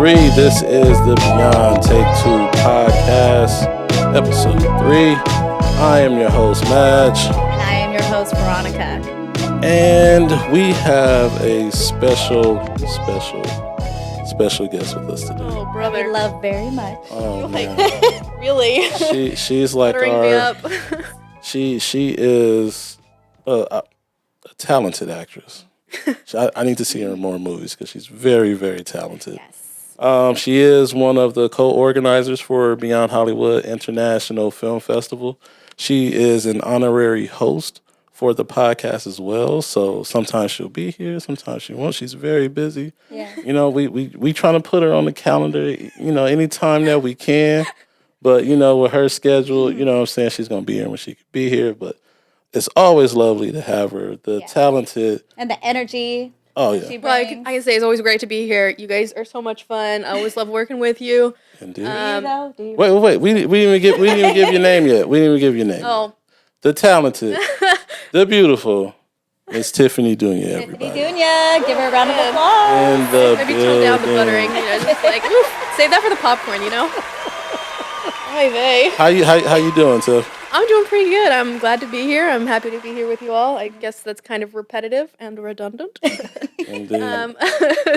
3. This is the Beyond Take 2 podcast, episode 3. I am your host, Madge. And I am your host, Veronica. And we have a special guest with us today. Oh, brother. We love very much. Oh, man. Really? She's like Buttering me up. She is a talented actress. I need to see her in more movies because she's very, very talented. Yes. She is one of the co-organizers for Beyond Hollywood International Film Festival. She is an honorary host for the podcast as well. So sometimes she'll be here, sometimes she won't. She's very busy. Yeah. You know, we trying to put her on the calendar, you know, anytime that we can. But, you know, with her schedule, you know what I'm saying, she's going to be here when she can be here. But it's always lovely to have her, the talented. And the energy. Oh, yeah. She Well, I brings. can say it's always great to be here. You guys are so much fun. I always love working with you. Indeed. Do you? Wait. We didn't even give your name yet. We didn't even give your name. Oh, The talented, the beautiful, Miss Tiffany Dunia, Tiffany everybody. Dunia. Give her a round of applause. And the maybe tone down the building. buttering. You know, just like, oof, save that for the popcorn, you know? Hi, vey. How you doing, Tiff? I'm doing pretty good. I'm glad to be here. I'm happy to be here with you all. I guess that's kind of repetitive and redundant. Indeed.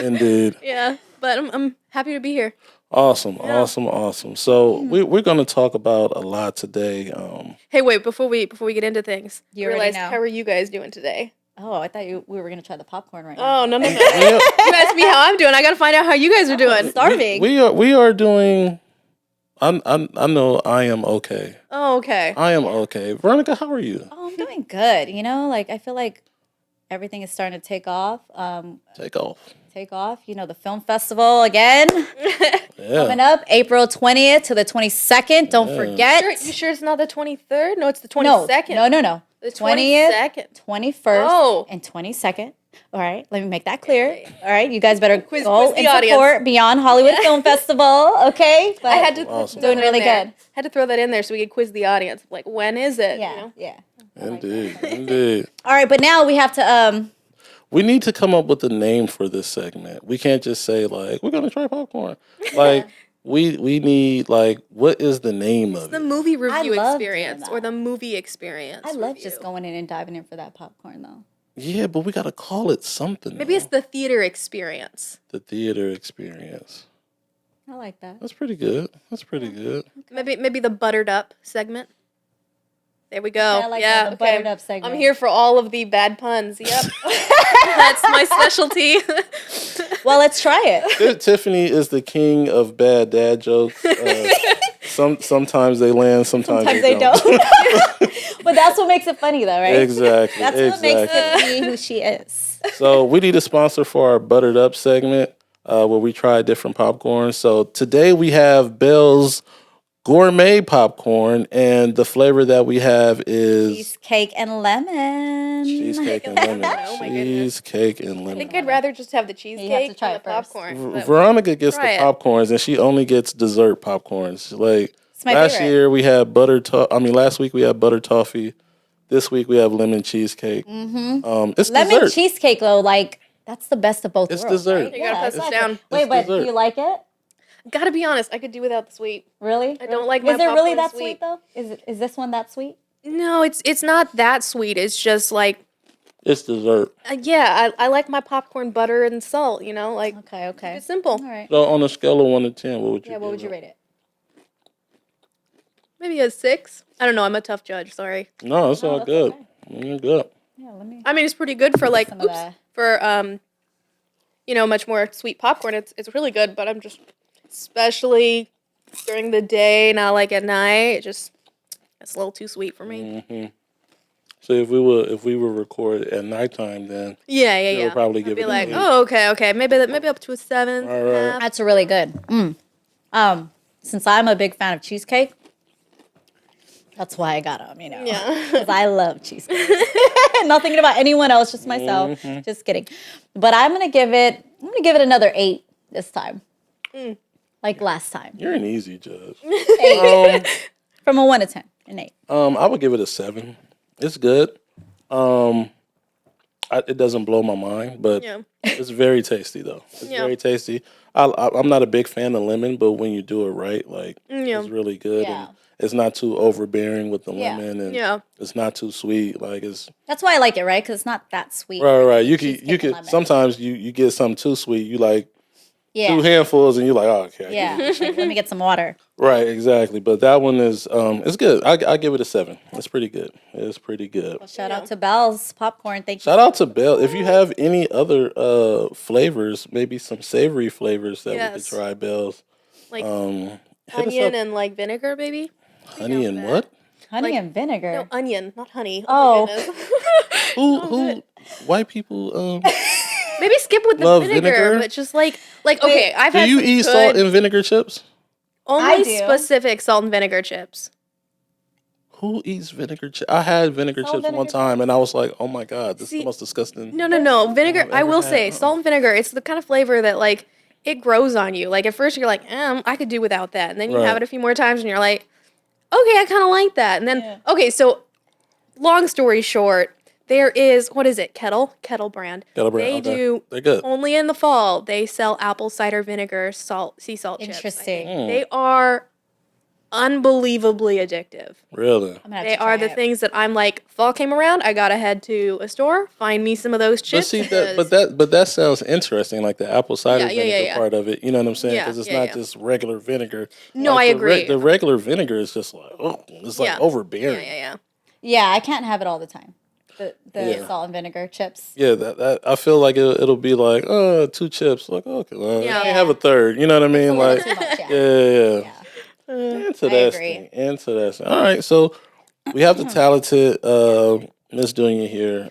Indeed. Yeah, but I'm happy to be here. Awesome. So Hmm. we're going to talk about a lot today. Hey, wait, before we get into things, You already realize know. how are you guys doing today? Oh, I thought we were going to try the popcorn right now. Oh, no. We You asked me how I'm doing. I got to find out how you guys are doing. Starving. we are doing. I know I am okay. Oh, okay. I am okay. Veronica, how are you? Oh, I'm doing good. You know, like I feel like everything is starting to take off. Take off. You know, the film festival again coming Yeah. up April 20th to the 22nd. Don't forget. You sure it's not the 23rd? No, it's the 22nd. No. The 20th, 22nd. 21st, Oh. and 22nd. All right, let me make that clear. All right, you guys better Quiz go the and support Beyond Hollywood Film Festival, okay? But I had to Awesome. throw Doing that in really there. good. Had to throw that in there so we could quiz the audience. Like, when is it? yeah, You know? yeah. Indeed. All right, but now we have to We need to come up with a name for this segment. We can't just say like we're gonna try popcorn. Like we need like what is the name of The it? movie review love doing experience that. or the movie experience. I love review. just going in and diving in for that popcorn though. Yeah, but we gotta call it something. Maybe it's the theater experience. the theater experience. I like that. That's pretty good. Maybe the buttered up segment. There we go. I like yeah, that, the okay. buttered up segment. I'm here for all of the bad puns. Yep. That's my specialty. Well, let's try it. Tiffany is the king of bad dad jokes. Sometimes they land, sometimes Sometimes they don't. But that's what makes it funny though, right? Exactly. That's what makes Tiffany who she is. So we need a sponsor for our buttered up segment where we try different popcorn. So today we have Bell's gourmet popcorn, and the flavor that we have is Cheesecake and lemon. cheesecake and lemon. Oh my goodness. Cheesecake and I lemon. think I'd rather just have the cheesecake try than the it first. popcorn. but- Veronica gets the Try it. popcorns, and she only gets dessert popcorns. Like It's my last favorite. year we had last week we had butter toffee. This week we have lemon cheesecake. It's Lemon dessert. cheesecake though, like that's the best of both It's worlds. dessert. Right? You gotta pass this exactly. down. Wait, It's but do dessert. you like it? Gotta be honest, I could do without the sweet. Really? I don't like my Is it really popcorn that sweet. sweet though? Is this one that sweet? No, it's not that sweet. It's just like, It's dessert. yeah, I like my popcorn butter and salt. You know, like Okay. it's simple. All right. So on a scale of 1 to 10, what would you? Yeah, what give would you it? rate it? Maybe a 6. I don't know. I'm a tough judge. Sorry. No, it's all that's good. okay. You're good. Yeah, let me. I mean, it's pretty good for like Some of that. for much more sweet popcorn. It's really good, but I'm just especially during the day, not like at night. It's a little too sweet for me. So if we were record at nighttime, then Yeah. you'll probably give Be it a like, eight. oh, okay, maybe up to a 7. All right. That's really good. Since I'm a big fan of cheesecake, that's why I got them. You know, Yeah. because I love cheesecake. Not thinking about anyone else, just myself. Just kidding. But I'm gonna give it another 8 this time. Like last time. You're an easy judge. 8. From a 1 to 10, an 8. I would give it a 7. It's good. it doesn't blow my mind, but Yeah. it's very tasty though. It's Yeah. very tasty. I'm not a big fan of lemon, but when you do it right, like Yeah. it's really good, Yeah. and it's not too overbearing with the Yeah. lemon, and Yeah. it's not too sweet. Like it's That's why I like it, right? Because it's not that sweet. right. You Cheesecake and could lemon. sometimes you get something too sweet. You like Yeah. 2 handfuls, and you're like, oh, okay. I get Yeah. it. Like, let me get some water. Right, exactly. But that one is it's good. I give it a 7. It's pretty good. It's pretty good. Well, shout out to Bell's Popcorn. Thank you. Shout out to Bell. If you have any other flavors, maybe some savory flavors that we could Yes. try, Bell's. Like Hit us onion up. and like vinegar, baby. Honey and that. what? Honey like- and vinegar. No, onion, not honey. Oh. My goodness. Who white people Maybe skip with the Love vinegar, vinegar? but just like okay, I've do had you some eat good, salt and vinegar chips? only I do. specific salt and vinegar chips. Who eats vinegar chips? I had vinegar Salt chips vinegar one time and I was like, oh my God, this is See, the most disgusting. No. Vinegar. I've I ever will had. say salt and vinegar. It's the kind of flavor that like it grows on you. Like at first you're like, I could do without that, and then you Right. have it a few more times, and you're like, okay, I kind of like that, and then Yeah. okay. So, long story short, there is what is it? Kettle brand. Kettle brand, They okay. do They're good. only in the fall. They sell apple cider vinegar, sea salt chips. I Interesting. think. They are unbelievably addictive. Really? I'm gonna have They to try are the it. things that I'm like, fall came around, I gotta head to a store, find me some of those But chips. see because- but that sounds interesting, like the apple cider Yeah, vinegar yeah. part of it. You know what I'm saying? Yeah, Because it's yeah, not yeah. just regular vinegar. No, Like, I the agree. the regular vinegar is just like, oh, it's like Yeah. overbearing. Yeah. Yeah, I can't have it all the time. The Yeah. salt and vinegar chips. Yeah, that I feel like it'll be like, 2 chips. Like, okay, well, Yeah. I can't have a third. You know what I mean? A little Like, too much, yeah. yeah. Yeah. Interesting. agree. Interesting. All right, so we have the talented Miss Dunia here.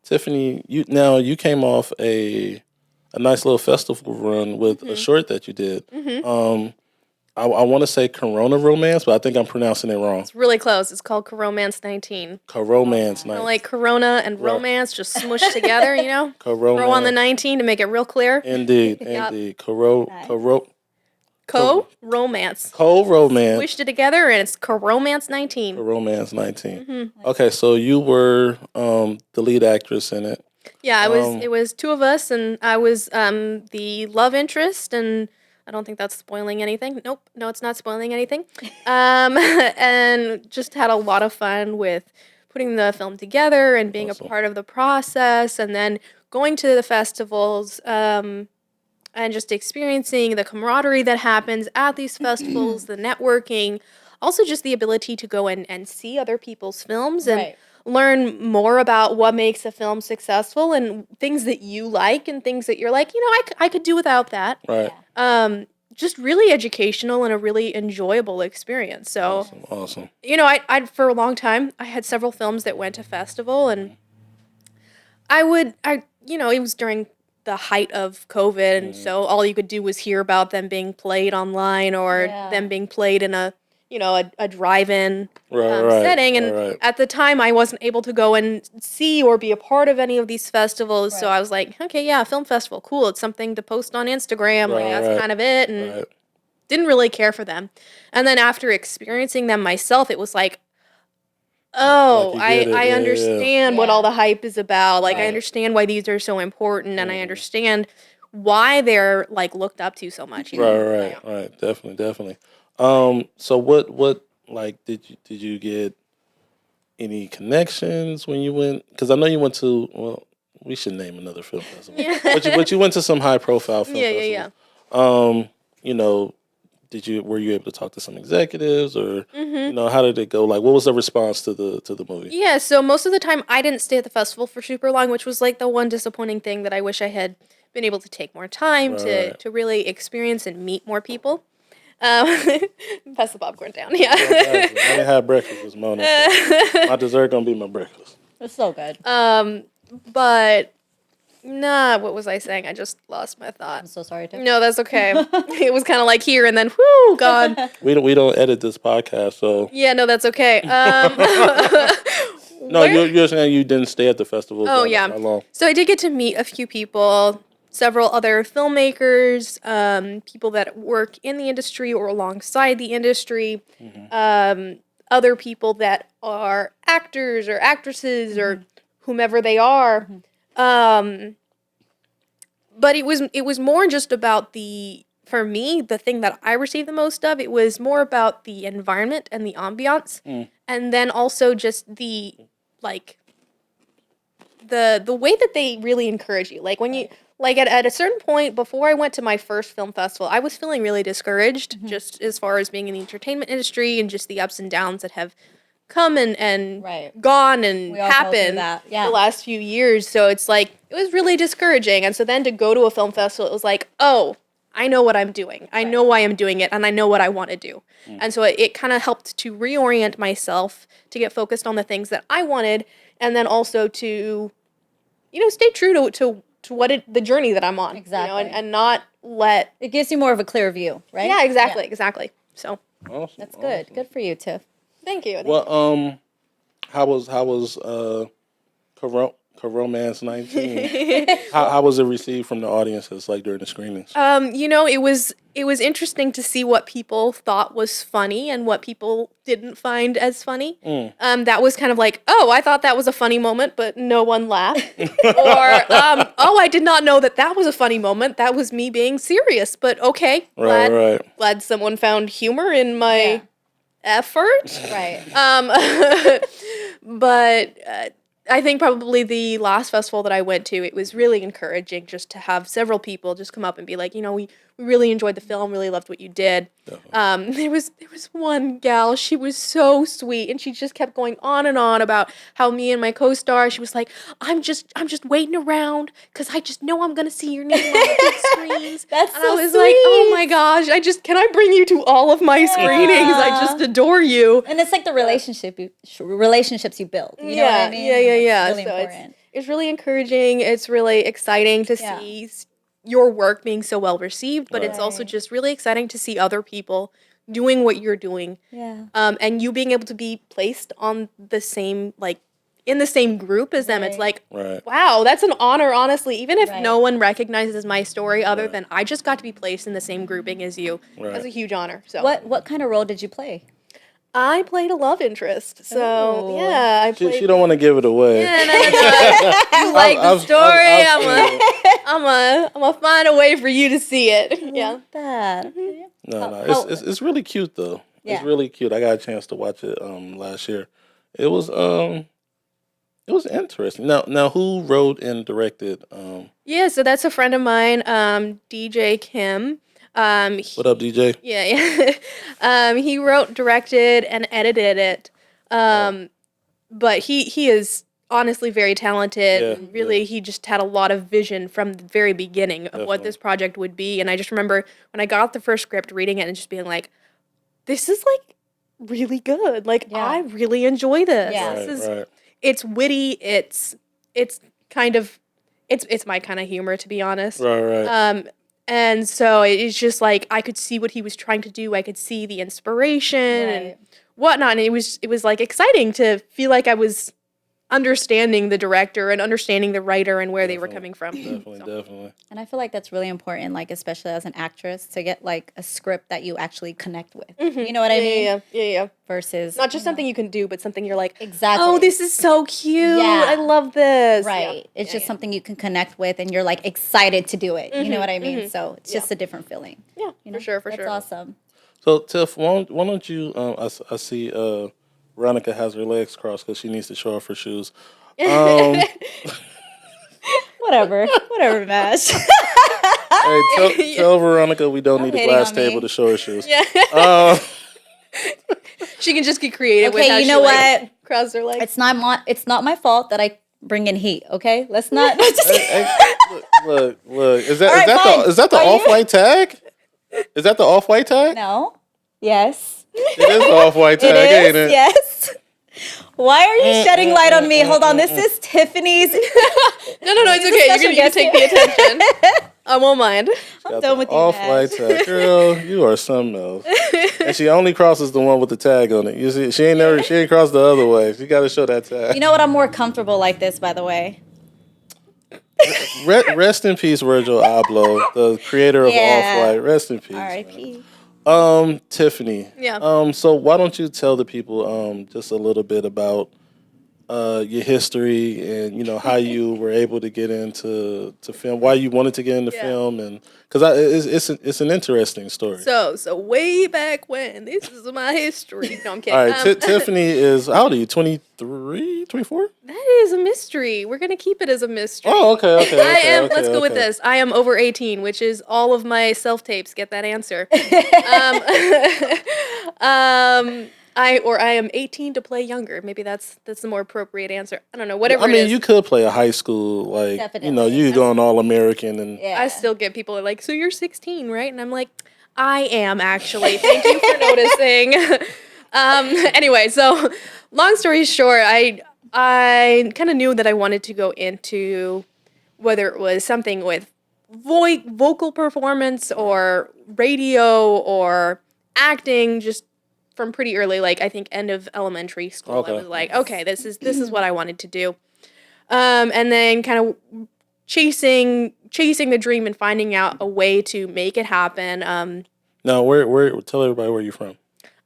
Tiffany, you came off a nice little festival run with a short that you did. I want to say Corona Romance, but I think I'm pronouncing it wrong. It's really close. It's called Coromance 19. Coromance Kinda night. like Corona and Right. romance just smushed together, you know? Coromance. Throw on the 19 to make it real clear. Indeed, Yep. indeed. Nice. Co-romance. Co-romance. Squished it together and it's Coromance 19. Romance 19. Okay, so you were the lead actress in it. Yeah, it was two of us and I was the love interest and I don't think that's spoiling anything. Nope, no, it's not spoiling anything. And just had a lot of fun with putting the film together and being Awesome. a part of the process and then going to the festivals and just experiencing the camaraderie that happens at these festivals, the networking, also just the ability to go and see other people's films and Right. learn more about what makes a film successful and things that you like and things that you're like, I could do without that. Right. Just really educational and a really enjoyable experience. So, Awesome. I for a long time, I had several films that went to festival and it was during the height of COVID. And so all you could do was hear about them being played online or Yeah. them being played in a drive-in Right. setting. And right. at the time, I wasn't able to go and see or be a part of any of these festivals. So Right. I was like, okay, yeah, film festival, cool. It's something to post on Instagram. Like that's Right. kind of it. And Right. didn't really care for them. And then after experiencing them myself, it was like, oh, Like you get it. I Yeah, yeah. understand what Yeah. all the hype is about. Like I Right. understand why these are so important and I Mhm. understand why they're like looked up to so much. Right. Definitely. So what like did you get any connections when you went? Because I know you went to, well, we should name another film festival. Yeah. But you went to some high profile film Yeah. festivals. Were you able to talk to some executives or how did it go? Like what was the response to the movie? Yeah, so most of the time I didn't stay at the festival for super long, which was like the one disappointing thing that I wish I had been able to take more time Right. to really experience and meet more people. Pass the popcorn down, yeah. I didn't have breakfast this morning. So my dessert gonna be my breakfast. It's so good. But nah, what was I saying? I just lost my thought. I'm so sorry, Tiff. No, that's okay. It was kind of like here and then whoo, gone. We don't edit this podcast, so Yeah, no, that's okay. no, you're saying you didn't stay at the festival. Oh, that yeah. long. So I did get to meet a few people, several other filmmakers, people that work in the industry or alongside the industry, other people that are actors or actresses or whomever they are. But it was more just about for me, the thing that I received the most of, it was more about the environment and the ambiance. And then also just the like the way that they really encourage you. Like when you like at a certain point before I went to my first film festival, I was feeling really discouraged just as far as being in the entertainment industry and just the ups and downs that have come and gone and We all go through happened that. Yeah. the last few years. So it's like it was really discouraging. And so then to go to a film festival, it was like, oh, I know what I'm doing. I know why I'm doing it, and I know what I want to do. And so it kind of helped to reorient myself to get focused on the things that I wanted, and then also to, stay true to what the journey that I'm on. Exactly. And not let. It gives you more of a clear view, right? Yeah, exactly. So Awesome. That's good. Good for you, Tiff. thank you. Well, how was Coromance 19? how was it received from the audiences, like during the screenings? It was interesting to see what people thought was funny and what people didn't find as funny. That was kind of like, oh, I thought that was a funny moment, but no one laughed. Or, oh, I did not know that was a funny moment. That was me being serious, but okay. Glad someone found humor in my effort. Right. But I think probably the last festival that I went to, it was really encouraging just to have several people just come up and be like, we really enjoyed the film, really loved what you did. There was one gal, she was so sweet, and she just kept going on and on about how me and my co-star, she was like, I'm just waiting around because I just know I'm gonna see your name on the big screens. That's and so I was sweet. like, oh my gosh, can I bring you to all of my screenings? I just adore you. And it's like the relationships you build. You know what I mean? Yeah. It's really So important. it's really encouraging. It's really exciting to see your work being so well received, but it's also just really exciting to see other people doing what you're doing. Yeah. And you being able to be placed on the same, like, in the same group as them. It's like, wow, that's an honor, honestly. Even if no one recognizes my story other than I just got to be placed in the same grouping as you. That's a huge honor. So What kind of role did you play? I played a love interest. So, yeah, I played... She don't want to give it away. Yeah, no. You like the story, I'm gonna find a way for you to see it. Yeah. That. No. It's really cute, though. Yeah. It's really cute. I got a chance to watch it last year. It was interesting. Now who wrote and directed? Yeah, so that's a friend of mine, DJ Kim. What up, DJ? Yeah. He wrote, directed, and edited it. But he is honestly very talented. Yeah, really, he just had a lot of vision from the very beginning of what this project would be. And I just remember when I got the first script, reading it and just being like, this is like really good. Like, I really enjoy this. Yeah. It's witty. It's kind of, it's my kind of humor, to be honest. Right. And so it's just like I could see what he was trying to do. I could see the inspiration and whatnot. And it was like exciting to feel like I was understanding the director and understanding the writer and where they were coming from. Definitely. And I feel like that's really important, like especially as an actress, to get like a script that you actually connect with. You know what I mean? Yeah. Versus not just something you can do, but something you're like, exactly. oh, this is so cute. Yeah. I love this. Right. Yeah. It's just something you can connect with, and you're like excited to do it. You know what I mean? So it's just a different feeling. Yeah, for sure. That's awesome. So Tiff, why don't you? I see Veronica has her legs crossed because she needs to show off her shoes. Whatever, Mash. Hey, tell Veronica we don't need a glass table to show her shoes. Yeah. She can just get creative. Okay, with how you know what? Cross her legs. It's not my fault that I bring in heat. Okay, let's not. Look. Is that the off-white tag? Is that the off-white tag? No. Yes. It is the off-white tag, ain't it? Yes. Why are you shedding light on me? Hold on, this is Tiffany's. No, it's okay. You can take the attention. I won't mind. I'm done with you, off-white tag. Girl, you are something else. And she only crosses the one with the tag on it. You see, she ain't crossed the other way. She got to show that tag. You know what? I'm more comfortable like this, by the way. Rest in peace, Virgil Abloh, the creator of Off-White. Rest in peace. R.I.P. Tiffany. Yeah. So why don't you tell the people just a little bit about your history and how you were able to get into film, why you wanted to get into film, and because it's an interesting story. So way back when, this is my history. No, I'm kidding. All right, Tiffany is, how old are you? 23, 24? That is a mystery. We're gonna keep it as a mystery. Oh, okay. I am. Okay, Let's go with okay. this. I am over 18, which is all of my self tapes. Get that answer. I am 18 to play younger. Maybe that's the more appropriate answer. I don't know. Whatever. I mean, it is. you could play a high school, like Definitely. you could go on All American and Yeah. I still get people like, so you're 16, right? And I'm like, I am actually. Thank you for noticing. Anyway, so long story short, I kind of knew that I wanted to go into whether it was something with vocal performance or radio or acting, just from pretty early, like I think end of elementary school. Okay. I was like, okay, this is what I wanted to do. And then kind of chasing the dream and finding out a way to make it happen. Now, where tell everybody where you're from.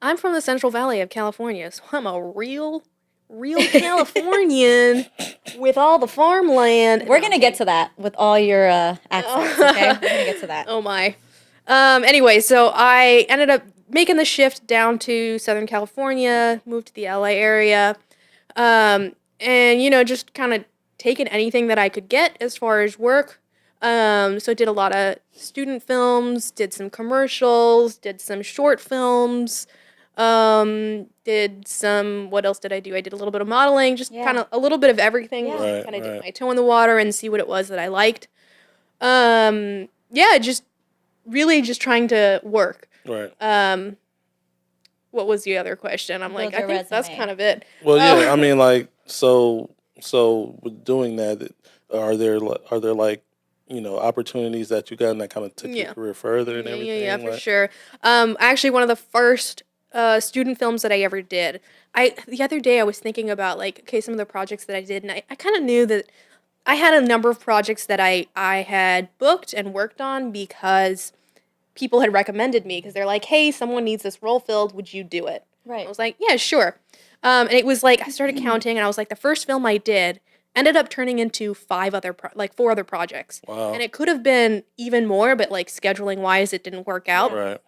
I'm from the Central Valley of California, so I'm a real Californian with all the farmland. We're gonna get to that with all your accents. Okay, we're gonna get to that. Oh my. Anyway, so I ended up making the shift down to Southern California, moved to the LA area, and just kind of taking anything that I could get as far as work. So I did a lot of student films, did some commercials, did some short films, did some, what else did I do? I did a little bit of modeling, just kind of a little bit of everything, Yeah. kind of dip my toe in the water and see what it was that I liked. Just really just trying to work. Right. What was the other question? I'm like, Build I your think that's resume. kind of it. Well, yeah. I mean, like, so with doing that, are there like opportunities that you got and that kind of took your career further and everything? Yeah, for like, sure. Actually, one of the first student films that I ever did. The other day I was thinking about like, okay, some of the projects that I did, and I kind of knew that I had a number of projects that I had booked and worked on because people had recommended me because they're like, hey, someone needs this role filled. Would you do it? Right. I was like, yeah, sure. And it was like I started counting, and I was like, the first film I did ended up turning into 4 other projects. Wow. And it could have been even more, but like scheduling wise, it didn't work out. Right.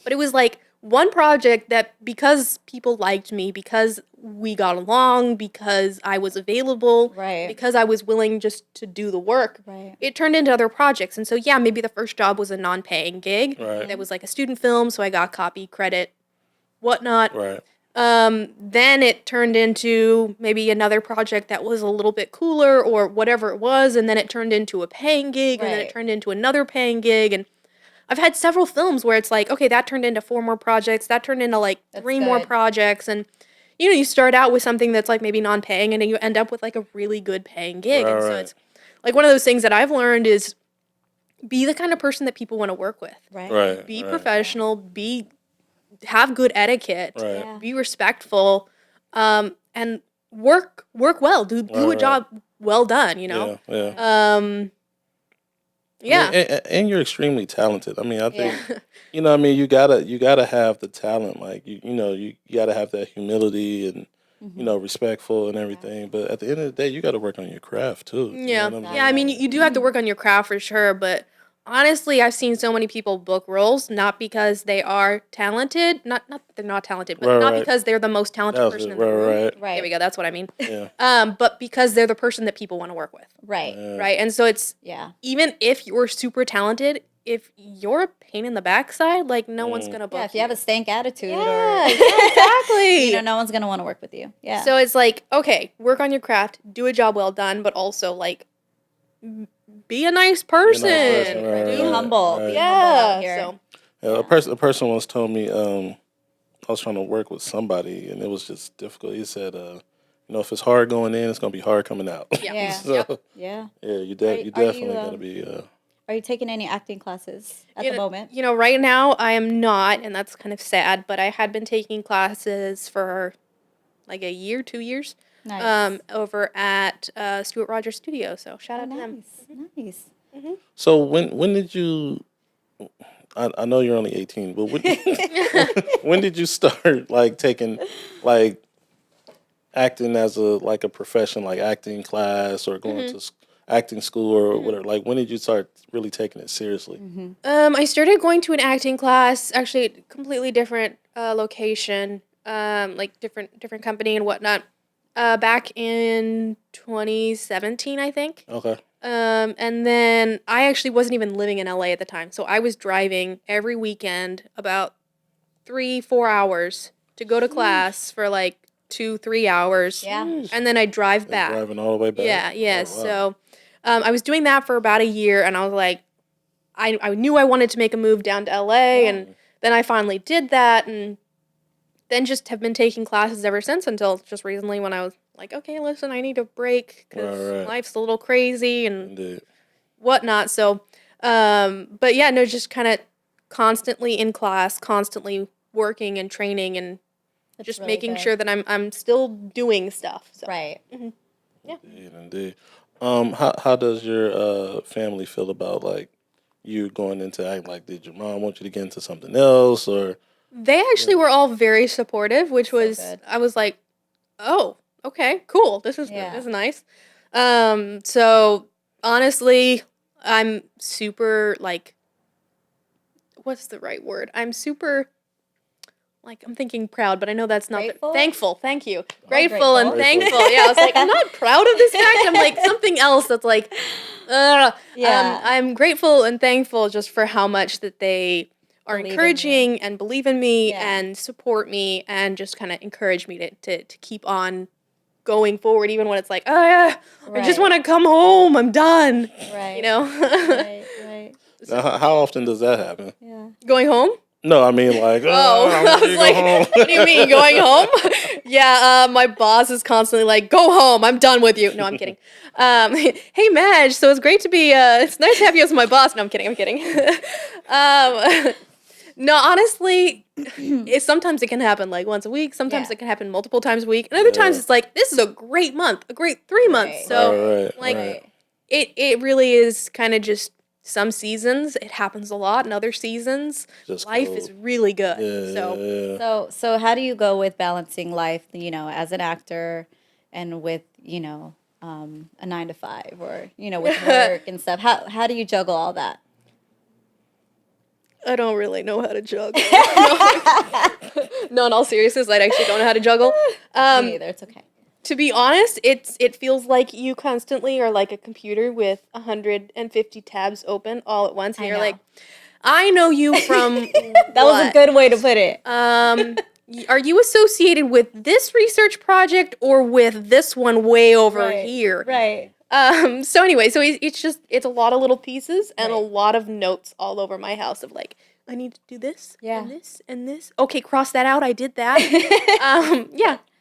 But it was like one project that because people liked me, because we got along, because I was available, Right. because I was willing just to do the work, Right. it turned into other projects. And so, yeah, maybe the first job was a non-paying gig. Right. That was like a student film, so I got copy, credit, whatnot. Right. Then it turned into maybe another project that was a little bit cooler or whatever it was, and then it turned into a paying gig, and then it Right. turned into another paying gig, and I've had several films where it's like, okay, that turned into 4 more projects, that turned into like 3 more good. projects, and you start out with something that's like maybe non-paying, and then you end up with like a really good paying gig, and so Right. it's like one of those things that I've learned is be the kind of person that people want to work with. Right. Right. Be right. professional, have good etiquette, Right. Yeah. be respectful, and work well. Do a Right. job well done, you know? Yeah. Yeah. And you're extremely talented. I mean, I think Yeah. I mean, you gotta have the talent. Like you gotta have that humility and respectful and everything. But at the end of the day, you gotta work on your craft too. You Yeah. know what I'm Yeah, I mean, you do have to work on your craft for sure, but honestly, I've seen so many people book roles not because they are talented, not that they're not talented, but Right, not right. because they're the most talented That was person it. in the room. Right. Right. There we go. That's what I mean. Yeah. But because they're the person that people want to work with, Right. right? And so it's Yeah. even if you're super talented, if you're a pain in the backside, like no one's gonna book Yeah. If you have a stank attitude, yeah, or exactly. no one's gonna want to work with you. Yeah. So it's like, okay, work on your craft, do a job well done, but also like be a nice person. person, right, be right, humble. right. Be humble out Yeah. here. So Yeah, a person once told me I was trying to work with somebody and it was just difficult. He said, if it's hard going in, it's gonna be hard coming out. Yeah. Yeah. So Yeah. yeah, you Are definitely you, gonna be. Are you taking any acting classes at the moment? Right now I am not, and that's kind of sad, but I had been taking classes for like a year, 2 years. Nice. Over at Stuart Rogers Studio. So shout out to them. Nice. So when did you? I know you're only 18, but when did you start like taking like acting as a profession, like acting class or going to acting school or whatever? Like, when did you start really taking it seriously? I started going to an acting class, actually a completely different location, like different company and whatnot. Back in 2017, I think. Okay. And then I actually wasn't even living in LA at the time, so I was driving every weekend about 3-4 hours to go to class for like 2-3 hours. Yeah. And then I drive back. Driving all the way back. Yeah, yeah. Oh, wow. So I was doing that for about a year, and I was like, I knew I wanted to make a move down to LA, and then I finally did that, and then just have been taking classes ever since until just recently when I was like, okay, listen, I need a break because Right. life's a little crazy and Indeed. whatnot. So, but yeah, no, just kind of constantly in class, constantly working and training and That's just really making good. sure that I'm still doing stuff. So. Right. Indeed. How does your family feel about like you going into acting? Like, did your mom want you to get into something else, or They actually were all very supportive, which was good. I was like, oh, okay, cool. This is nice. So honestly, I'm super like, what's the right word? I'm super like I'm thinking proud, but I know that's not Grateful? Thankful. Thank you. Grateful and Grateful. thankful. Yeah, I was like, I'm not proud of this fact. I'm like something else that's like, Yeah. I'm grateful and thankful just for how much that they are Believe in you. encouraging and believe in me Yeah. and support me and just kind of encourage me to keep on going forward, even when it's like, oh yeah, I just Right. want to come home. I'm done. Right. You know, Right. now, how often does that happen? Yeah. going home. No, I mean like, Oh, I I want you to was go like, home. what do you mean going home? Yeah, my boss is constantly like, go home. I'm done with you. No, I'm kidding. Hey, Madge, so it's great to be, it's nice to have you as my boss. No, I'm kidding. No, honestly, sometimes it can happen like once a week. Sometimes Yeah. it can happen multiple times a week. And other times it's like, this is a great month, a great 3 months. Right. So Right. like, Right. it really is kind of just some seasons it happens a lot, and other seasons Just life go. is really good. Yeah. So Yeah. So how do you go with balancing life, as an actor and with, a 9 to 5 or, with work and stuff? How do you juggle all that? I don't really know how to juggle. No, in all seriousness, I actually don't know how to juggle. Me neither. It's okay. To be honest, it feels like you constantly are like a computer with 150 tabs open all at once, and I you're know. like, I know you from That was a good way to put it. Are you associated with this research project or with this one way over here? Right. So anyway, so it's a lot of little pieces and a Right. lot of notes all over my house of like, I need to do this Yeah. and this and this. Okay, cross that out. I did that.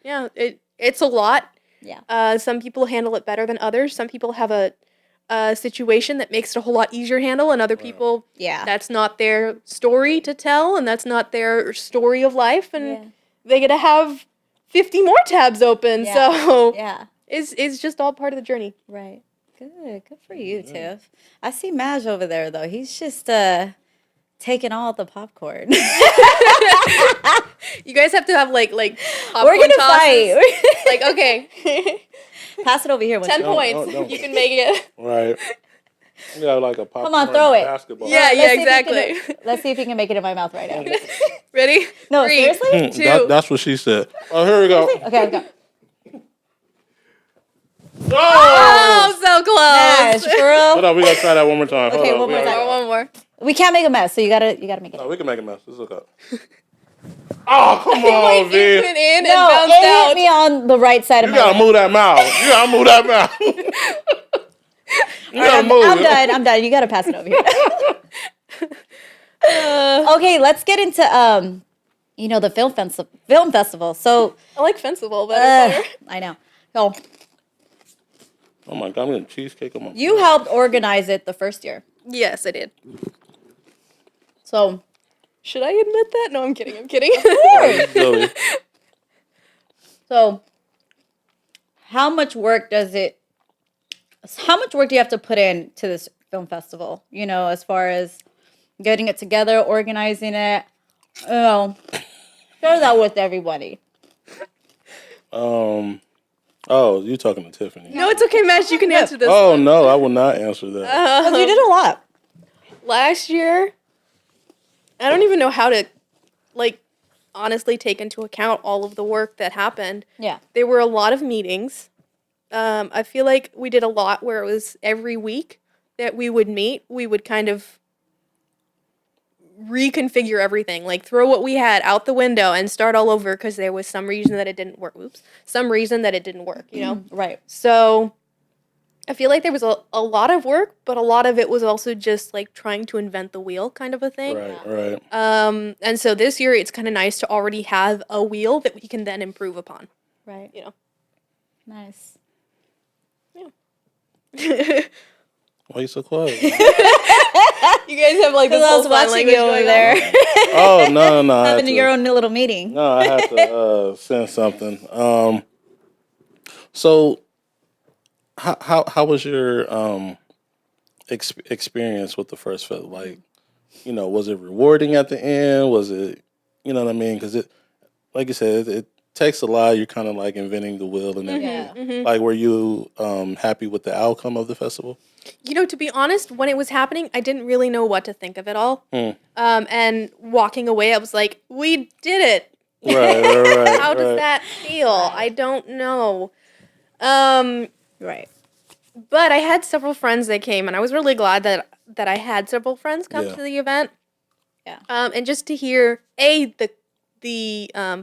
Yeah. It's a lot. Yeah. Some people handle it better than others. Some people have a situation that makes it a whole lot easier to handle, and other people, Yeah. that's not their story to tell, and that's not their story of life, and Yeah. they get to have 50 more tabs open. Yeah. So Yeah. it's just all part of the journey. Right. Good for you, Tiff. I see Maj over there though. He's just taking all the popcorn. You guys have to have like We're popcorn gonna tosses. fight. Like, okay, Pass it over here. 10 Don't- points. don't- You can make it. Right. You got like a popcorn on, throw it. basketball. Yeah, Let's see if you exactly. can- let's see if you can make it in my mouth right now. Ready? No, 3, seriously? 2. That's what she said. Oh, here we go. Okay, let's go. Oh! Oh, so close. Maj, girl. Hold on, we gotta try that one more time. Okay, Hold on. one we more gotta- time. One more. We can't make a mess, so you gotta make it. No, we can make a mess. Let's look up. Oh, come on, Wait, V. it went in and No, bounced it out. hit me on the right side of You my gotta lip. move that mouth. You gotta move that mouth. You gotta I'm move it. done. I'm done. You gotta pass it over here. Okay, let's get into the film festival. So I like Fencible better. I know. So Oh my god, I'm getting cheesecake on my. you helped organize it the first year. Yes, I did. So Should I admit that? No, I'm kidding. I'm kidding. Zoe. So, how much work do you have to put into this film festival? As far as getting it together, organizing it. Share that with everybody. Oh, you talking to Tiffany? No, it's okay, Mesh. You can answer this. Oh no, I will not answer that. Because you did a lot. Last year, I don't even know how to, like, honestly take into account all of the work that happened. Yeah. There were a lot of meetings. I feel like we did a lot where it was every week that we would meet. We would kind of reconfigure everything, like throw what we had out the window and start all over because there was some reason that it didn't work. Some reason that it didn't work, you know? Right. So I feel like there was a lot of work, but a lot of it was also just like trying to invent the wheel kind of a thing. Right. And so this year it's kind of nice to already have a wheel that we can then improve upon, Right. you know? Nice. Why are you so quiet? You guys have like this Because I whole was sign watching language you over going there. on. Oh no, I had Having to- your own little meeting. No, I have to send something. So how was your experience with the first festival? Like, you know, was it rewarding at the end? Was it, you know what I mean? Because it, like you said, it takes a lot. You're kind of like inventing the wheel and everything. Yeah. Like, were you happy with the outcome of the festival? You know, to be honest, when it was happening, I didn't really know what to think of it all. And walking away, I was like, we did it. Right. How does that feel? I don't know. Right. But I had several friends that came, and I was really glad that I had several friends come Yeah. to the event. Yeah. And just to hear the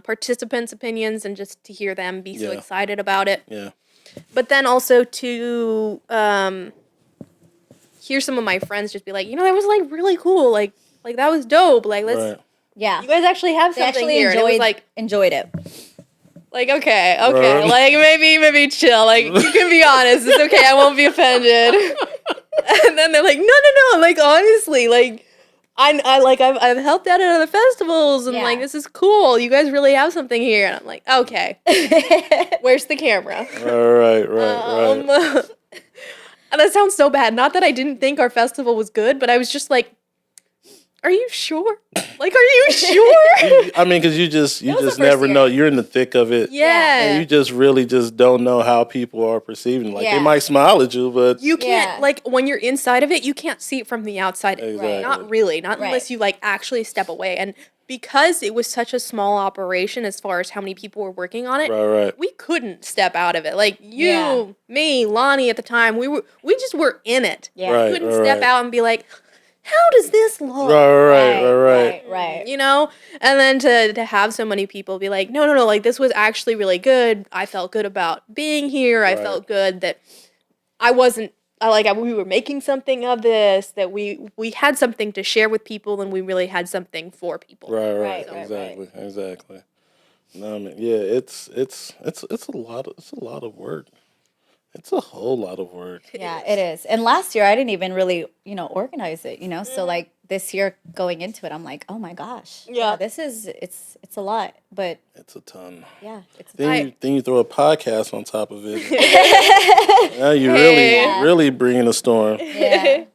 participants' opinions, and just to hear them be so Yeah. excited about it. Yeah. But then also to hear some of my friends just be like, you know, that was like really cool, like that was dope. Like let's Right. Yeah. you guys actually have They something actually here. And it was enjoyed it. like okay, Right. like maybe chill. Like you can be honest. It's okay. I won't be offended. And then they're like, no. Like honestly, like I've helped out at other festivals and Yeah. like this is cool. You guys really have something here. And I'm like, okay, where's the camera? Right. And that sounds so bad. Not that I didn't think our festival was good, but I was just like, are you sure? Like, are you sure? I mean, because you was just the first never year. know. You're in the thick of it. Yeah. And you just really just don't know how people are perceiving. Like, Yeah. they might smile at you, but You can't, Yeah. like, when you're inside of it, you can't see it from the outside. Exactly. Not really. Not Right. unless you, like, actually step away. And because it was such a small operation as far as how many people were working on it, right. we couldn't step out of it. Like, you, Yeah. me, Lonnie at the time, we just were in it. Yeah. Right. We couldn't step out and be like, how does this look? Right. You know, and then to have so many people be like, no, like this was actually really good. I felt good about being here. I Right. felt good that we were making something of this, that we had something to share with people, and we really had something for people. Right. Right. Exactly. No, I mean, yeah, it's a lot of work. It's a whole lot of work. Yeah, it is. And last year I didn't even really, organize it, So like this year going into it, I'm like, oh my gosh. Yeah. This is it's a lot. But It's a ton. yeah, it's Then you throw a podcast on top of it. Now you Hey. really bringing a storm. yeah.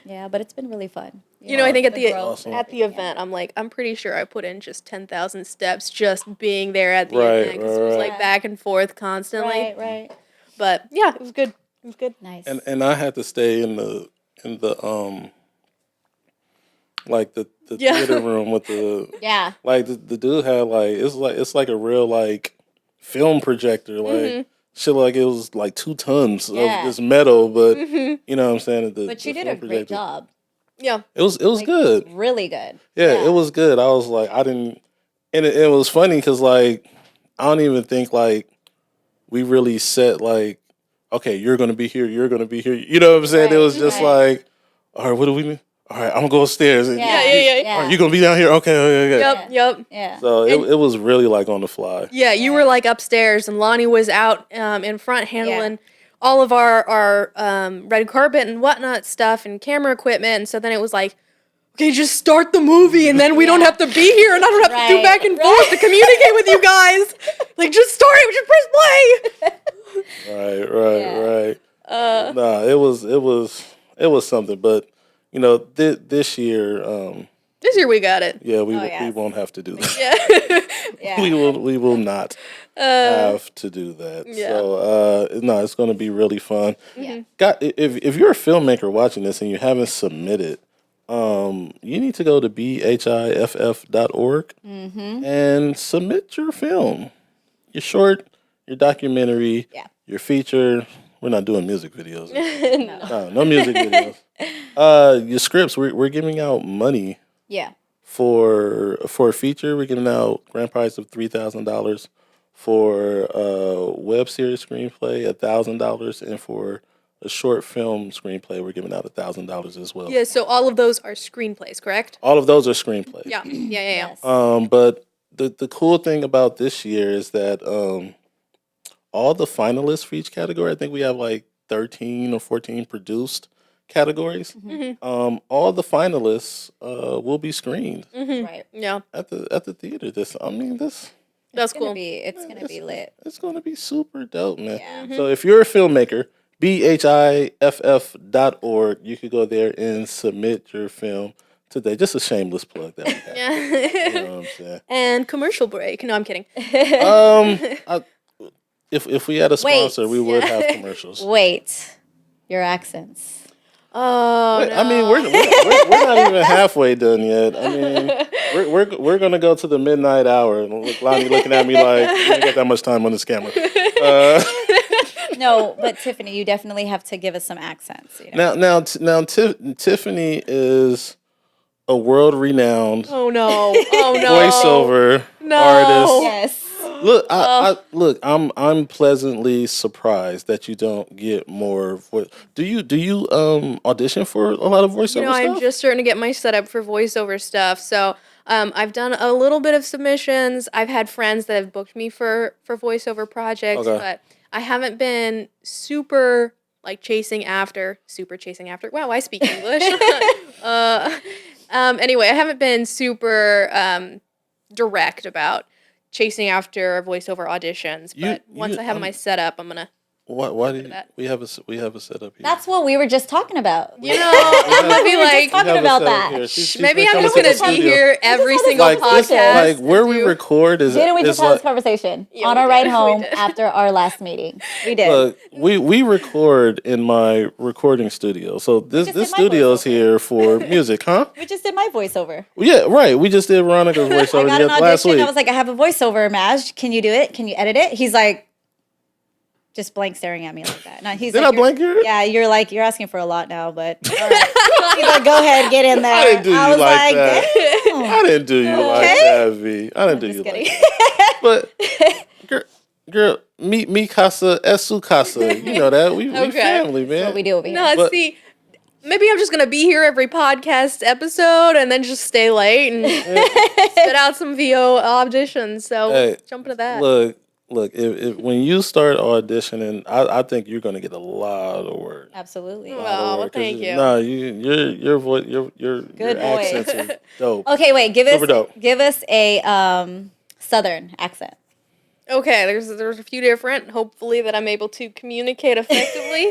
Yeah, but it's been really fun. You know, I think at the growth and at the everything, event, I'm pretty sure I put in just 10,000 steps just being there at the Right, event, because it was right. like back and forth constantly. Right. But yeah, it was good. It was good. Nice. And I had to stay in the like the Yeah. theater room with the yeah. like the dude had it's like a real like film projector, like shit, like it was like 2 tons Yeah. of this metal, but you know what I'm saying? But you did a great job. Yeah. It was Like, good. Really good. Yeah, it was good. I was like, I didn't, and it was funny because like I don't even think like we really set like, okay, you're gonna be here, you're gonna be here. You know what I'm saying? It Right, was just right. like, all right, what do we need? All right, I'm gonna go upstairs. And, Yeah. All right, you gonna be down here? Okay. Yep. Yeah. So it was really like on the fly. Yeah, you were like upstairs, and Lonnie was out in front handling all of our red carpet and whatnot stuff and camera equipment. And so then it was like, okay, just start the movie, and then we don't have to be here, and I don't have to do Right, back and forth to communicate with you guys. Like, just start it, just press play. Right. Nah, it was something, but you know, this year, This year we got it. yeah, we yes. won't have to do that. Yeah. Yeah. We will not. have to do that. Yeah. So no, it's going to be really fun. Yeah. If you're a filmmaker watching this and you haven't submitted, you need to go to BHIFF.org and submit your film, your short, your documentary, Yeah. your feature. We're not doing music videos. No. No music videos. Your scripts. We're giving out money Yeah. for a feature. We're giving out grand prize of $3,000 for a web series screenplay, $1,000, and for a short film screenplay, we're giving out $1,000 as well. Yeah, so all of those are screenplays, correct? All of those are screenplays. Yeah. Yes. But the cool thing about this year is that all the finalists for each category, I think we have like 13 or 14 produced categories. All the finalists will be screened Right. Yeah, at the theater. This that's cool. It's gonna be lit. it's going to be super dope, man. Yeah. So if you're a filmmaker, BHIFF.org, you could go there and submit your film today. Just a shameless plug that we have. You know what I'm saying? And commercial break. No, I'm kidding. If we had a sponsor, we would have commercials. Wait, your accents. Oh, Wait, no. I mean, we're not even halfway done yet. I mean, we're gonna go to the midnight hour. And look, Lonnie looking at me like you ain't got that much time on this camera. No, but Tiffany, you definitely have to give us some accents. You know? Now, Tiffany is a world-renowned Oh no! Oh no! voiceover No. artist. Yes. Look, I'm pleasantly surprised that you don't get more. Do you audition for a lot of voiceover You know, I'm stuff? just starting to get my setup for voiceover stuff. So I've done a little bit of submissions. I've had friends that have booked me for voiceover projects, Okay. but I haven't been super chasing after. Wow, I speak English. Anyway, I haven't been super direct about chasing after voiceover auditions. But once I have my setup, I'm gonna. Why do that. we have a setup here? That's what we were just talking about. You know, I'm gonna be We were just like, talking We have a about setup that. here. She's maybe been I'm coming just to the gonna be studio. here every just single had this podcast. like where we do- record is Didn't we just is have like this conversation Yeah, on we our ride did. We home did. after our last meeting? We did. look, we record in my recording studio. So this just did my studio's voiceover. here for music, huh? We just did my voiceover. Yeah, right. We just did Veronica's I voiceover got an last audition. week. I was like, I have a voiceover, Maj. Can you do it? Can you edit it? He's like, just blank staring at me like that. No, he's Did like, I blank you? Yeah, you're like, you're asking for a lot now, but all right. He's like, go ahead, get in there. I didn't do you was like that. damn. I didn't do you like Okay. that, V. I didn't do Just you kidding. like that. But girl, me casa es su casa. You know that we Okay. family, man. What we do over here. No, But- see, maybe I'm just gonna be here every podcast episode and then just stay late and spit out some VO auditions. So Hey, jump into that. Look. If when you start auditioning, I think you're gonna get a lot of work. Absolutely. Oh, A lot of well, work, 'cause thank you. No, your voice, your Good accents voice. is dope. Okay, wait. Super dope. Give us a Southern accent. Okay, there's a few different. Hopefully that I'm able to communicate effectively.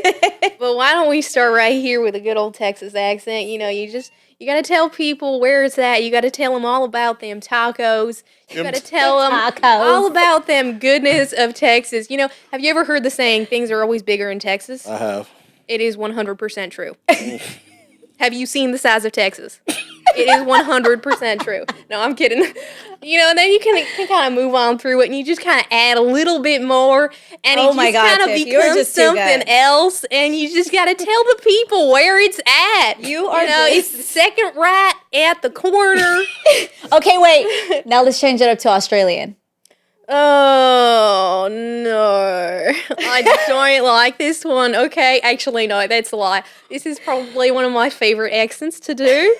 But why don't we start right here with a good old Texas accent? You know, you gotta tell people where it's at. You gotta tell them all about them tacos. You gotta tell them Tacos. all about them goodness of Texas. You know, have you ever heard the saying, things are always bigger in Texas? I have. It is 100% true. Have you seen the size of Texas? It is 100% true. No, I'm kidding. You know, and then you can kind of move on through it, and you just kind of add a little bit more, and Oh it my just God, kind of Tiff, you're becomes just too something good. else, and you just got to tell the people where it's at. You are know, just- it's the second right at the corner. Okay, wait. Now let's change it up to Australian. Oh no, I don't like this one. Okay, actually no, that's a lie. This is probably one of my favorite accents to do.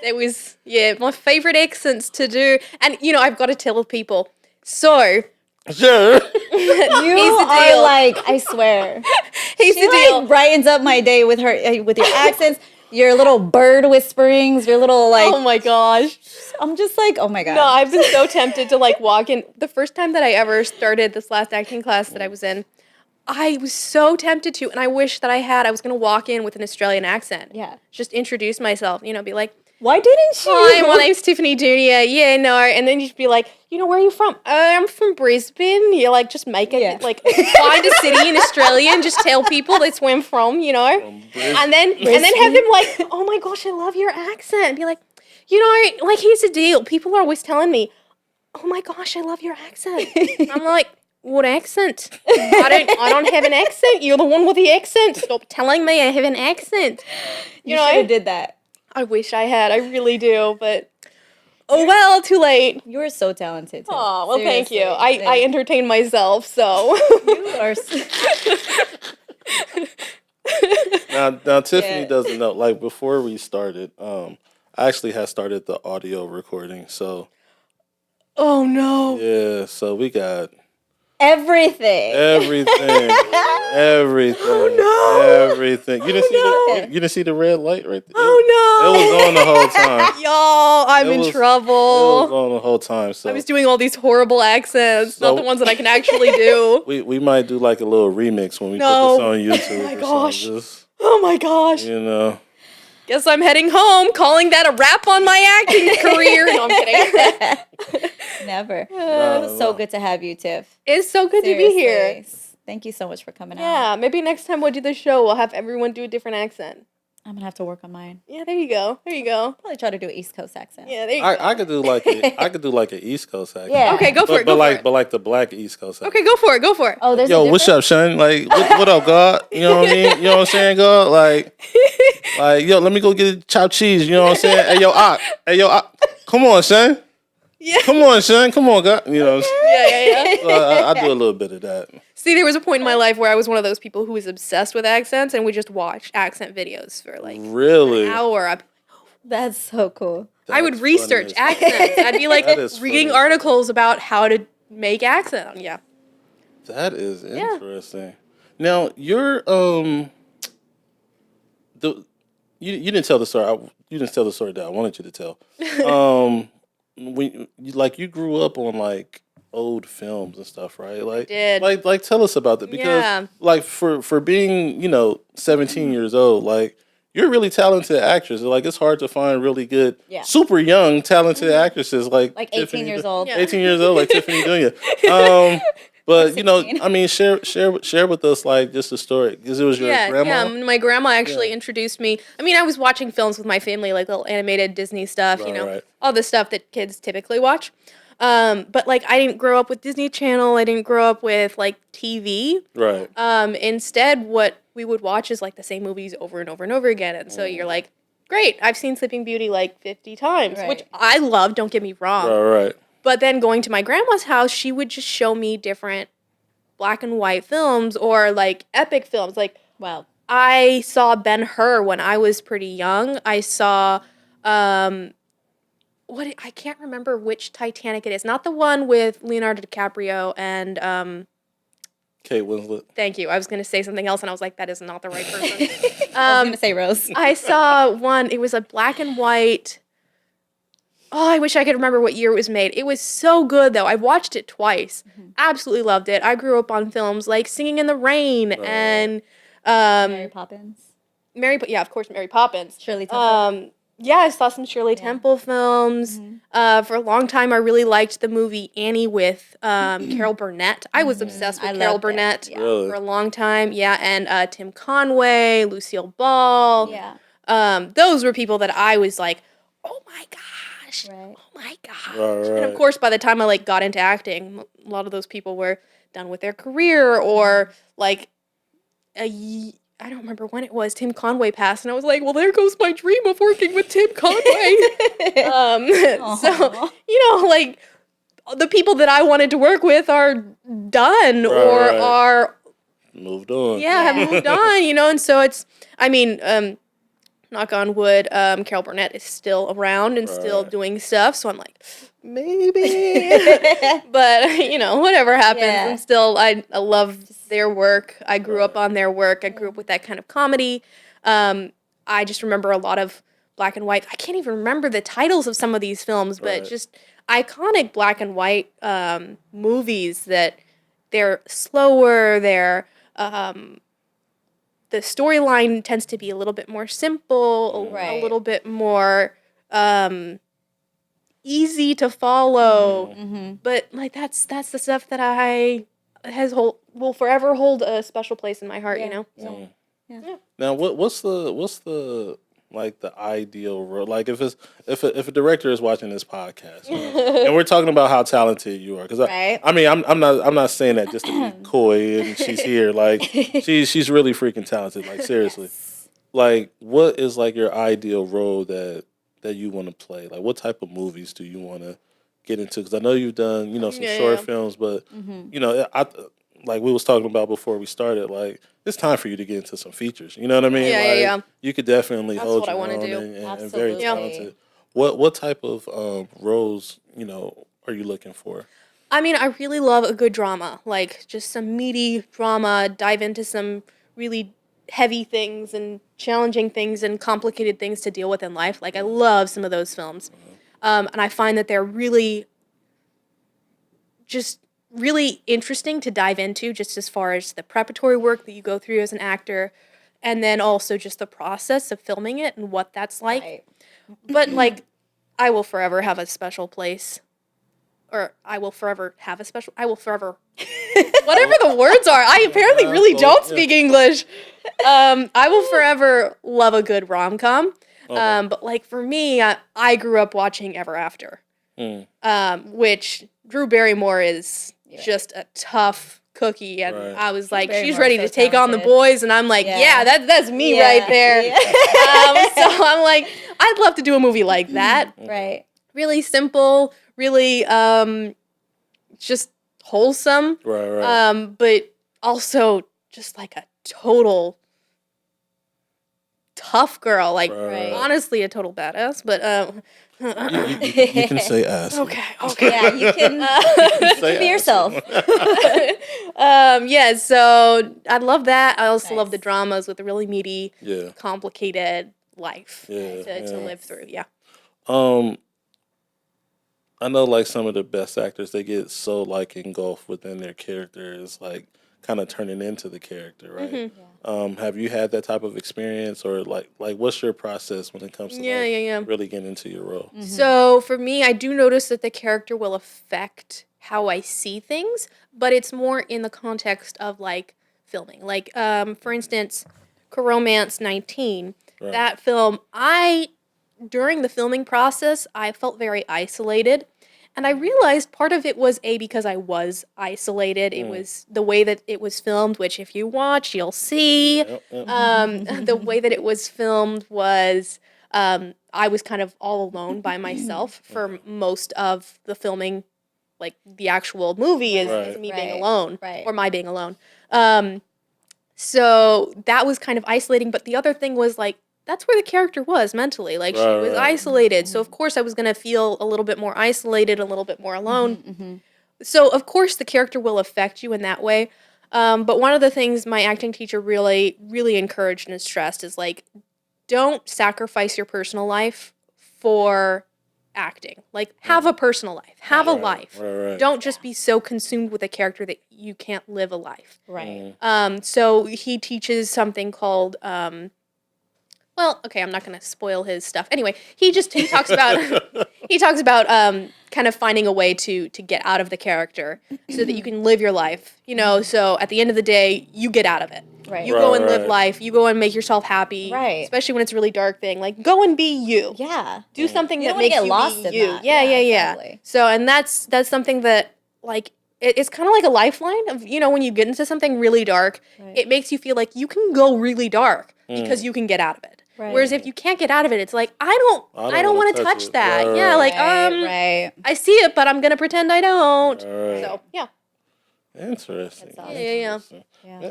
It was, my favorite accents to do. And, you know, I've got to tell people. So, Sure. You the are deal. like, I swear. here's She the deal. like brightens up my day with her with your accents, your little bird whisperings, your little like. Oh my gosh. I'm just like, oh my god. No, I've been so tempted to walk in. The first time that I ever started this last acting class that I was in, I was so tempted to, and I wish that I was going to walk in with an Australian accent. Yeah. Just introduce myself, be like, Why didn't you? Hi, my name's Tiffany Dunia. Yeah, no. And then you'd be like, where are you from? I'm from Brisbane. You're like, just make it, Yeah. like, find a city in Australia and just tell people that's where I'm from, And then have them like, oh my gosh, I love your accent. And be like, like, here's the deal. People are always telling me, oh my gosh, I love your accent. I'm like, what accent? I don't have an accent. You're the one with the accent. Stop telling me I have an accent. You should have did that. I wish I had. I really do, but oh well, too late. You are so talented. Tiff. Oh, well, thank you. Seriously. I entertain myself, so. You are. Now Tiffany Yeah. doesn't know. Like before we started, I actually had started the audio recording. So Oh no. yeah, so we got Everything. everything. Oh, no. Everything. You didn't see no. you didn't see the red light right there? Oh It was on the whole time. no. Y'all, I'm It in was- It was trouble. on the whole time. So I was doing all these horrible accents, So- not the ones that I can actually do. we might do like a little remix when we No. put this on YouTube. Oh my or gosh. something. Just, Oh my gosh. Guess I'm heading home, calling that a wrap on my acting career. No, I'm kidding. Never. No, It was so no. good to have you, Tiff. It's so good to be here. Seriously. Thank you so much for coming out. Yeah, maybe next time we'll do the show, we'll have everyone do a different accent. I'm gonna have to work on mine. Yeah, there you go. There you go. Probably try to do an East Coast accent. Yeah, there you go. I could do like an East Coast accent. Yeah. Okay, go for it. Go for it. But like the black East Coast accent. Okay, go for it. Go for it. Oh, there's Yo, a what's up, Shane? Like, what up, God? You know what I mean? You know what I'm saying, God? Like, yo, let me go get chopped cheese. You know what I'm saying? Hey, yo, come on, Shane. Yeah. Come on, Shane. Come on, God. You know. Yeah. So I do a little bit of that. See, there was a point in my life where I was one of those people who was obsessed with accents, and we just watched accent videos for like Really? an hour. That's so cool. I would That's research funny as accents. I'd be like That is reading funny as articles about how to make accent. Yeah. That is interesting. Now you're you didn't tell the story. You didn't tell the story that I wanted you to tell. When you grew up on like old films and stuff, right? Like, did. like tell us about that because Yeah. like for being 17 years old, like you're a really talented actress. Like it's hard to find really good, Yeah. super young, talented actresses like 18 Tiffany years old. Yeah. 18 years old, like Tiffany Dunia. But 16. I mean, share with us like just the story because it was your grandma. Yeah. My grandma actually introduced me. I mean, I was watching films with my family, like little animated Disney stuff, Right. all the stuff that kids typically watch. But like, I didn't grow up with Disney Channel. I didn't grow up with like TV. Right. Instead, what we would watch is like the same movies over and over and over again. And so you're like, great, I've seen Sleeping Beauty like 50 times, Right. which I love. Don't get me wrong. Right. But then going to my grandma's house, she would just show me different black and white films or like epic films. Like Wow. I saw Ben-Hur when I was pretty young. I saw I can't remember which Titanic it is. Not the one with Leonardo DiCaprio and Kate Winslet. thank you. I was going to say something else and I was like, that is not the right person. I was gonna say Rose. I saw one. It was a black and white. Oh, I wish I could remember what year it was made. It was so good, though. I watched it twice. Absolutely loved it. I grew up on films like Singing in the Rain and Mary Poppins. yeah, of course, Mary Poppins. Shirley Temple. Yeah, I saw some Shirley Temple films. For a long time, I really liked the movie Annie with Carol Burnett. I was obsessed with I Carol loved it. Burnett Yeah. Really? for a long time. Yeah, and Tim Conway, Lucille Ball. Yeah. Those were people that I was like, oh my gosh. Right. Oh my gosh. Right. And of course, by the time I like got into acting, a lot of those people were done with their career or like I don't remember when it was. Tim Conway passed, and I was like, "Well, there goes my dream of working with Tim Conway." So like the people that I wanted to work with are done or right. are Moved on. have moved on. And so it's. I mean, knock on wood, Carol Burnett is still around and still Right. doing stuff. So I'm like, maybe. But, whatever happens. Yeah. And still, I love their work. I grew up on their work. I grew up with that kind of comedy. I just remember a lot of black and white. I can't even remember the titles of some of these films, but Right. just iconic black and white movies that they're slower, they're the storyline tends to be a little bit more simple, Right. a little bit more easy to follow. But like that's the stuff that will forever hold a special place in my heart. You know. Yeah. Now, what's the like the ideal role? Like if a director is watching this podcast, and we're talking about how talented you are, because Right. I mean I'm not saying that just to be coy and she's here, like she's really freaking talented, like seriously. Like what is like your ideal role that you want to play? Like what type of movies do you want to get into? Because I know you've done some short films, but I like we was talking about before we started, like it's time for you to get into some features. You know what I mean? Yeah, like, yeah. You could definitely That's hold what I your wanna own do. and very Absolutely. talented. What type of roles are you looking for? I mean, I really love a good drama, like just some meaty drama, dive into some really heavy things and challenging things and complicated things to deal with in life. Like, I love some of those films. And I find that they're really interesting to dive into, just as far as the preparatory work that you go through as an actor, and then also just the process of filming it and what that's like. Right. But, like, I will forever have a special place. Or I will forever, whatever the words are. I apparently really don't speak English. I will forever love a good rom-com. But like for me, I grew up watching Ever After, which Drew Barrymore is just a tough cookie. And Right. I was like, she's Barrymore's ready so to take on the talented. boys. And I'm like, yeah, that's me Yeah. right there. Yeah. So I'm like, I'd love to do a movie like that. Right. Really simple, really just wholesome. Right. But also just like a total tough girl. Like Right. honestly a total badass. But You can say ass. okay. Yeah, you can, Say be ass. yourself. Yeah, so I love that. I also love the Nice. dramas with a really meaty, Yeah. complicated life Yeah, to yeah. live through. Yeah. I know like some of the best actors, they get so like engulfed within their characters, like kind of turning into the character, right? Have you had that type of experience, or like what's your process when it comes to Yeah. really getting into your role? So for me, I do notice that the character will affect how I see things, but it's more in the context of like filming. Like, for instance, Romance 19, Right. that film, during the filming process, I felt very isolated. And I realized part of it was because I was isolated. It was the way that it was filmed, which if you watch, you'll see. Yep. The way that it was filmed was I was kind of all alone by myself for most of the filming. Like the actual movie is Right. me being Right. alone, Right. or my being alone. So that was kind of isolating. But the other thing was like, that's where the character was mentally. Like she was Right. isolated. So of course I was going to feel a little bit more isolated, a little bit more alone. So of course the character will affect you in that way. But one of the things my acting teacher really, really encouraged and stressed is like, don't sacrifice your personal life for acting. Like have a personal life, have a life. Right. Don't just be so consumed with a character that you can't live a life. Right. So he teaches something called well, okay, I'm not going to spoil his stuff. Anyway, he talks about kind of finding a way to get out of the character so that you can live your life, so at the end of the day, you get out of it. Right. You go and live Right. life. You go and make yourself happy. Right. Especially when it's a really dark thing. Like, go and be you. Yeah. Do something You that don't wanna makes get you lost be in you. that. Yeah. Yeah, totally. So, and that's something that, like, it's kind of like a lifeline of, when you get into something really dark, Right. it makes you feel like you can go really dark because you can get out of it. Right. Whereas if you can't get out of it, it's like, I don't wanna want to touch touch it. that. Right, Yeah, like, Right. I see it, but I'm going to pretend I don't. Right. So, yeah. Interesting. That's awesome. Yeah. Yeah.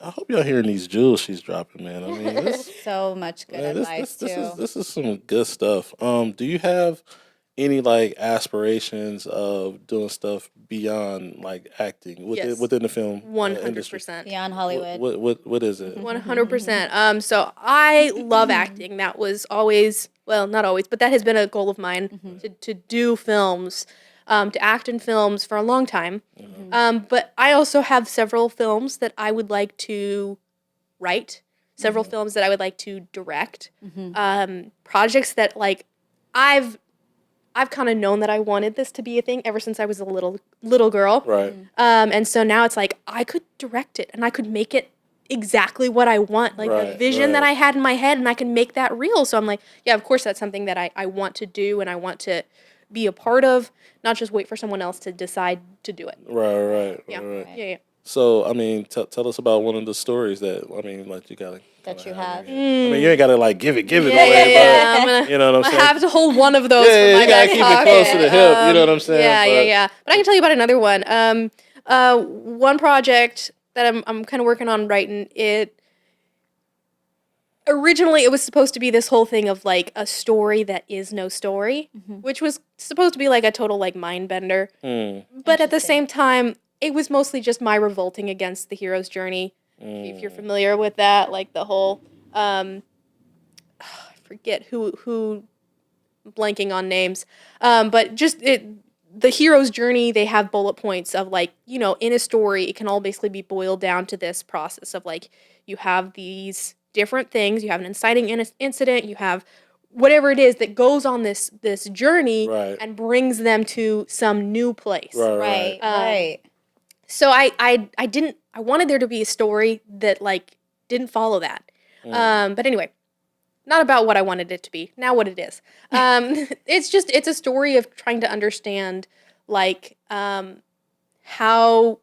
I hope y'all hearing these jewels she's dropping, man. I mean, this, So much good man, advice too. this is some good stuff. Do you have any like aspirations of doing stuff beyond like acting Yes. within the film industry? 100%. Beyond Hollywood. What is it? 100%. So I love acting. That was always, well, not always, but that has been a goal of mine to do films, to act in films for a long time. But I also have several films that I would like to write, several films that I would like to direct, projects that like I've kind of known that I wanted this to be a thing ever since I was a little girl. Right. And so now it's like I could direct it and I could make it exactly what I want, like the Right, vision that right. I had in my head, and I can make that real. So I'm like, yeah, of course that's something that I want to do and I want to be a part of, not just wait for someone else to decide to do it. Right. Yeah, Right. yeah. So, I mean, tell us about one of the stories that, I mean, like, you gotta That kinda you have. I mean, you ain't gotta, like, give it Yeah, away, yeah. I'm but, gonna, you know what I'm I saying? have to hold one of those Yeah, for my you gotta back keep it pocket. close to the hip, you know what I'm saying? Yeah. But I can tell you about another one. One project that I'm kind of working on writing. Originally, it was supposed to be this whole thing of like a story that is no story, which was supposed to be like a total like mind bender. But at the same time, it was mostly just my revolting against the hero's journey. If you're familiar with that, like the whole, I forget who blanking on names, but just the hero's journey. They have bullet points of like, in a story, it can all basically be boiled down to this process of like, you have these different things, you have an inciting incident, you have whatever it is that goes on this journey Right. and brings them to some new place. Right. Right. So I wanted there to be a story that like didn't follow that. But anyway, not about what I wanted it to be. Now what it is. It's a story of trying to understand like how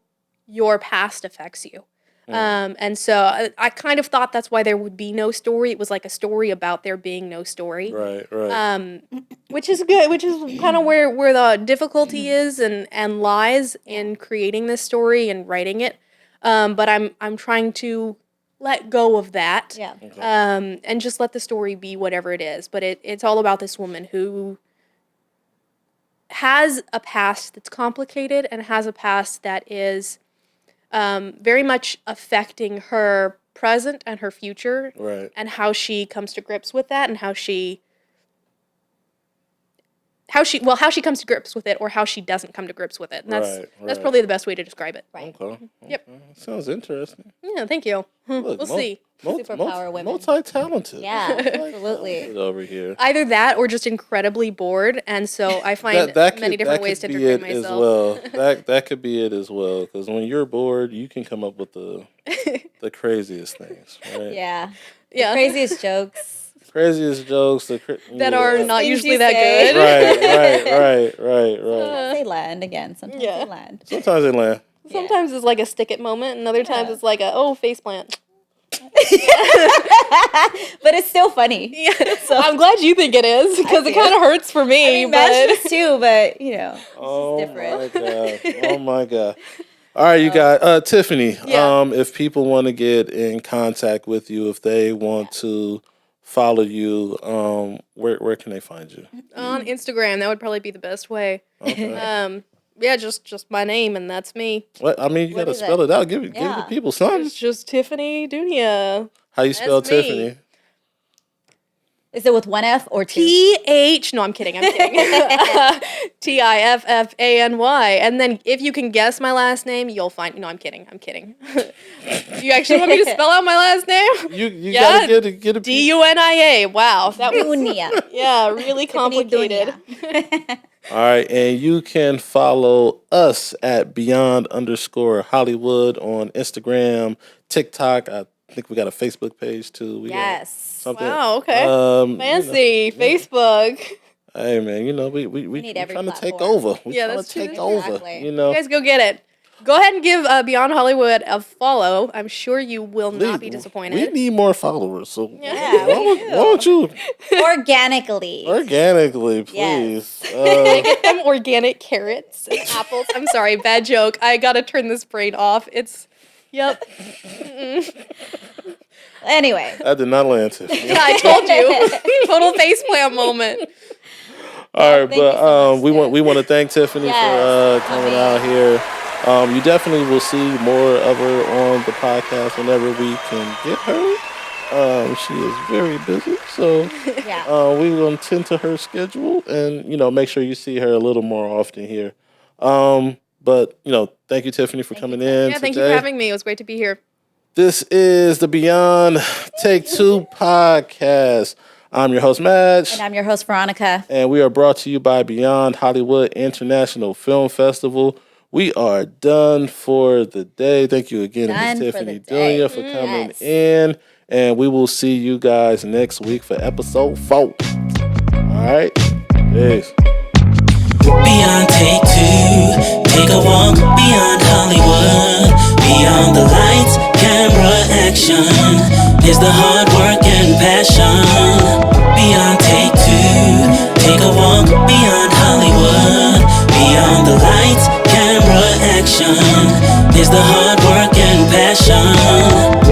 your past affects you. And so I kind of thought that's why there would be no story. It was like a story about there being no story. Right. Which is good, which is kind of where the difficulty is and lies in creating this story and writing it. But I'm trying to let go of that. Yeah. And just let the story be whatever it is. But it's all about this woman who has a past that's complicated and has a past that is very much affecting her present and her future. Right. And how she comes to grips with that and how she comes to grips with it or how she doesn't come to grips with it. And that's probably the best way to describe it. Right. Okay. Yep. Sounds interesting. Yeah, thank you. Look, We'll see. Superpower women. Multi-talented. Yeah, absolutely. Over here. Either that or just incredibly bored, and so I find many different ways to entertain myself. As well. That could be it as well. Because when you're bored, you can come up with the craziest things, right? Yeah. Yeah. Craziest jokes. Craziest jokes that are not Things usually you that say. good. Right. They land again. Sometimes Yeah. they land. Sometimes they land. Sometimes it's like a stick it moment, and other times it's like face plant. But it's still funny. Yeah. So I'm glad you think it is because it kind of hurts for me. I mean, Mash too, but Oh different. my god! Oh my god! All right, you got Tiffany. Yeah. If people want to get in contact with you, if they want to follow you, where can they find you? On Instagram, that would probably be the best way. Okay. Yeah, just my name and that's me. What I mean, you got to is spell it out. Give the Yeah. people something. It's just Tiffany Dunia. How you spell That's me. Tiffany? Is it with one F or two? TH. No, I'm kidding. TIFFANY. And then if you can guess my last name, you'll find. No, I'm kidding. You actually want me to spell out my last name? You gotta get a DUNIA. Wow, that was Dunia. yeah, really Tiffany complicated. Dunia. All right, and you can follow us at Beyond_Hollywood on Instagram, TikTok. I think we got a Facebook page too. We got Yes. something. Wow. Okay. Fancy Facebook. Hey man, we need every trying to take platform. over. We Yeah, trying that's to take true. over. Exactly. You guys go get it. Go ahead and give Beyond Hollywood a follow. I'm sure you will not be disappointed. We need more followers, so Yeah, why don't you Organically. organically, Yes. please? Get them organic carrots and apples. I'm sorry, bad joke. I gotta turn this brain off. Yep. Anyway. That did not land, Tiffany. I told you. Total faceplant moment. All right, thank you but so much, we want to thank Tiffany Yes, for coming out here. You definitely will see more of her on the podcast whenever we can get her. She is very busy, so Yeah. we will tend to her schedule and make sure you see her a little more often here. But thank you, Tiffany, for coming in. Yeah, thank you for having me. It was great to be here. This is the Beyond Take Two podcast. I'm your host, Madge. And I'm your host, Veronica. And we are brought to you by Beyond Hollywood International Film Festival. We are done for the day. Thank you again, Ms. Tiffany Dunia, for coming in. And we will see you guys next week for episode 4. All right? Peace. Beyond take 2, take a walk beyond Hollywood. Beyond the lights, camera, action. Is the hard work and passion. Beyond take 2, take a walk beyond Hollywood. Beyond the lights, camera, action. Is the hard work and passion.